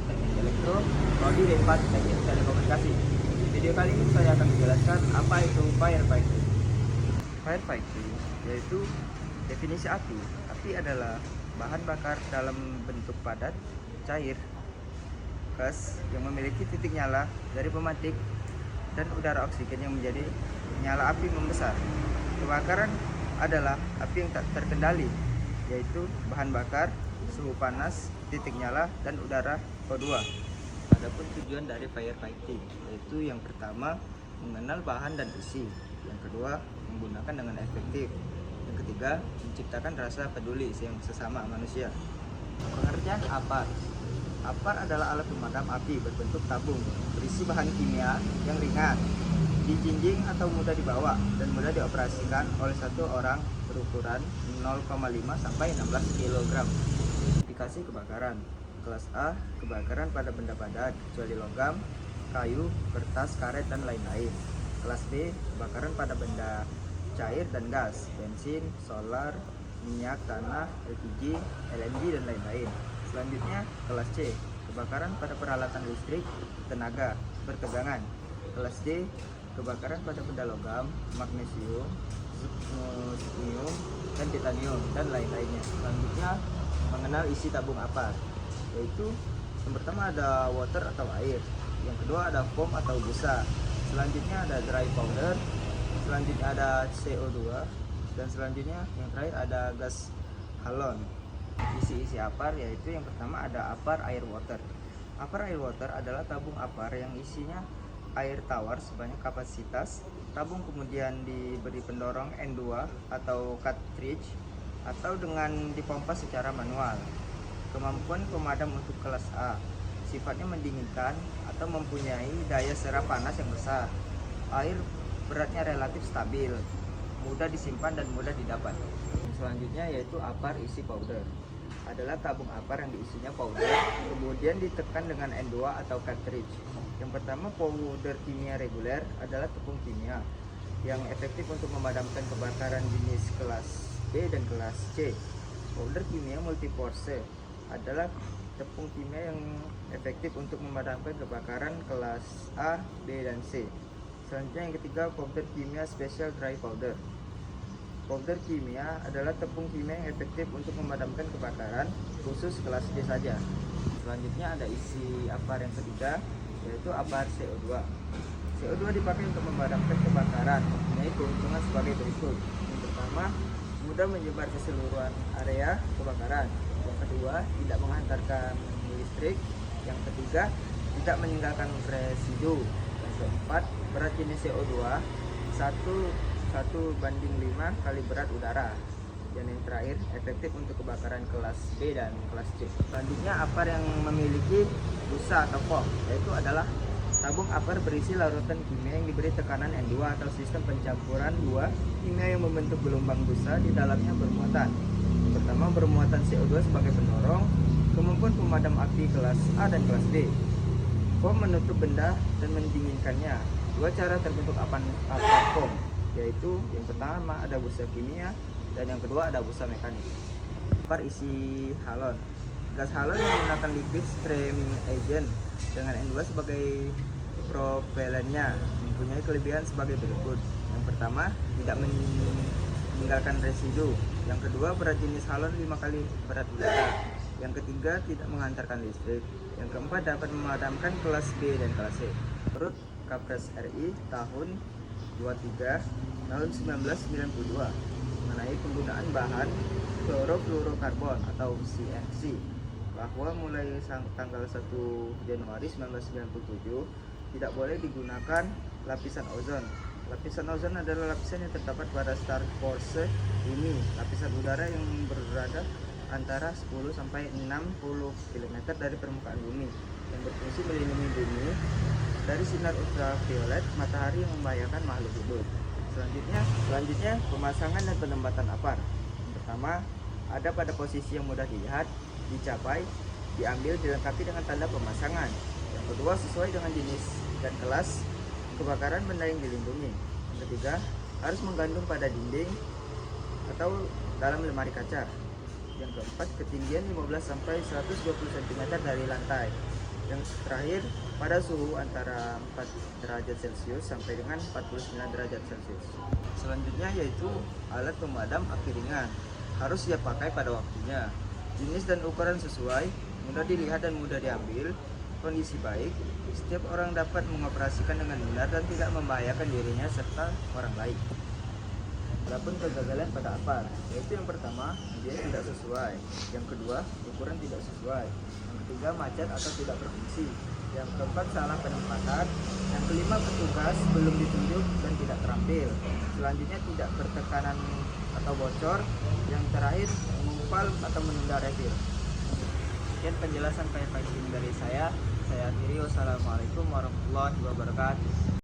Teknik Elektro, Prodi D4 Teknik Telekomunikasi. Di video kali ini saya akan menjelaskan apa itu firefighting. Firefighting yaitu definisi api. Api adalah bahan bakar dalam bentuk padat, cair, gas yang memiliki titik nyala dari pemantik dan udara oksigen yang menjadi nyala api membesar. Kebakaran adalah api yang tak terkendali, yaitu bahan bakar, suhu panas, titik nyala, dan udara O2. Adapun tujuan dari firefighting yaitu yang pertama mengenal bahan dan isi, yang kedua menggunakan dengan efektif, yang ketiga menciptakan rasa peduli yang sesama manusia. Pengertian apar. Apar adalah alat pemadam api berbentuk tabung berisi bahan kimia yang ringan, dijinjing atau mudah dibawa dan mudah dioperasikan oleh satu orang berukuran 0,5 sampai 16 kg. Klasifikasi kebakaran. Kelas A, kebakaran pada benda padat kecuali logam, kayu, kertas, karet, dan lain-lain. Kelas B, kebakaran pada benda cair dan gas, bensin, solar, minyak, tanah, LPG, LNG, dan lain-lain. Selanjutnya, kelas C, kebakaran pada peralatan listrik, tenaga, bertegangan. Kelas D, kebakaran pada benda logam, magnesium, sipnium, dan titanium, dan lain-lainnya. Selanjutnya, mengenal isi tabung apar, yaitu yang pertama ada water atau air, yang kedua ada foam atau busa, selanjutnya ada dry powder, selanjutnya ada CO2, dan selanjutnya yang terakhir ada gas halon. Isi apar yaitu yang pertama ada apar air water. Apar air water adalah tabung apar yang isinya air tawar sebanyak kapasitas. Tabung kemudian diberi pendorong N2 atau cartridge atau dengan dipompa secara manual. Kemampuan pemadam untuk kelas A sifatnya mendinginkan atau mempunyai daya serap panas yang besar. Air beratnya relatif stabil, mudah disimpan dan mudah didapat. Selanjutnya yaitu apar isi powder. Adalah tabung apar yang diisinya powder, kemudian ditekan dengan N2 atau cartridge. Yang pertama, powder kimia reguler adalah tepung kimia yang efektif untuk memadamkan kebakaran jenis kelas B dan kelas C. Powder kimia multiporse adalah tepung kimia yang efektif untuk memadamkan kebakaran kelas A, B, dan C. Selanjutnya yang ketiga, powder kimia special dry powder. Powder kimia adalah tepung kimia yang efektif untuk memadamkan kebakaran khusus kelas D saja. Selanjutnya ada isi apar yang ketiga, yaitu apar CO2. CO2 dipakai untuk memadamkan kebakaran, mempunyai keuntungan sebagai berikut. Yang pertama, mudah menyebar ke seluruh area kebakaran. Yang kedua, tidak menghantarkan listrik. Yang ketiga, tidak meninggalkan residu. Yang keempat, berat jenis CO2 1:5 kali berat udara. Dan yang terakhir, efektif untuk kebakaran kelas B dan kelas C. Selanjutnya, apar yang memiliki busa atau foam, yaitu adalah tabung apar berisi larutan kimia yang diberi tekanan N2 atau sistem pencampuran dua kimia yang membentuk gelombang busa di dalamnya bermuatan. Yang pertama, bermuatan CO2 sebagai pendorong, kemampuan pemadam api kelas A dan kelas D. Foam menutup benda dan mendinginkannya. Dua cara terbentuk apar foam, yaitu yang pertama ada busa kimia dan yang kedua ada busa mekanik. Apar isi halon. Gas halon menggunakan liquid streaming agent dengan N2 sebagai propelennya, mempunyai kelebihan sebagai berikut. Yang pertama, tidak meninggalkan residu. Yang kedua, berat jenis halon 5 kali berat udara. Yang ketiga, tidak menghantarkan listrik. Yang keempat, dapat memadamkan kelas B dan kelas C. Menurut Kapres RI tahun 23 tahun 1992 mengenai penggunaan bahan klorofluorokarbon atau CFC, bahwa mulai tanggal 1 Januari 1997 tidak boleh digunakan lapisan ozon. Lapisan ozon adalah lapisan yang terdapat pada stratosfer bumi, lapisan udara yang berada antara 10 sampai 60 km dari permukaan bumi, yang berfungsi melindungi bumi dari sinar ultraviolet matahari yang membahayakan makhluk hidup. Selanjutnya pemasangan dan penempatan apar. Yang pertama, ada pada posisi yang mudah dilihat, dicapai, diambil, dilengkapi dengan tanda pemasangan. Yang kedua, sesuai dengan jenis dan kelas kebakaran benda yang dilindungi. Yang ketiga, harus menggantung pada dinding atau dalam lemari kaca. Yang keempat, ketinggian 15 sampai 120 cm dari lantai. Yang terakhir, pada suhu antara 4 derajat Celcius sampai dengan 49 derajat Celcius. Selanjutnya yaitu alat pemadam api ringan. Harus siap pakai pada waktunya. Jenis dan ukuran sesuai, mudah dilihat dan mudah diambil, kondisi baik, setiap orang dapat mengoperasikan dengan benar dan tidak membahayakan dirinya serta orang lain. Adapun kegagalan pada apa? Yaitu yang pertama, dia tidak sesuai. Yang kedua, ukuran tidak sesuai. Yang ketiga, macet atau tidak berfungsi. Yang keempat, salah penempatan. Yang kelima, petugas belum ditunjuk dan tidak terampil. Selanjutnya, tidak bertekanan atau bocor. Yang terakhir, mengumpal atau menunda review. Sekian penjelasan firefighting dari saya. Saya akhiri. Wassalamualaikum warahmatullahi wabarakatuh.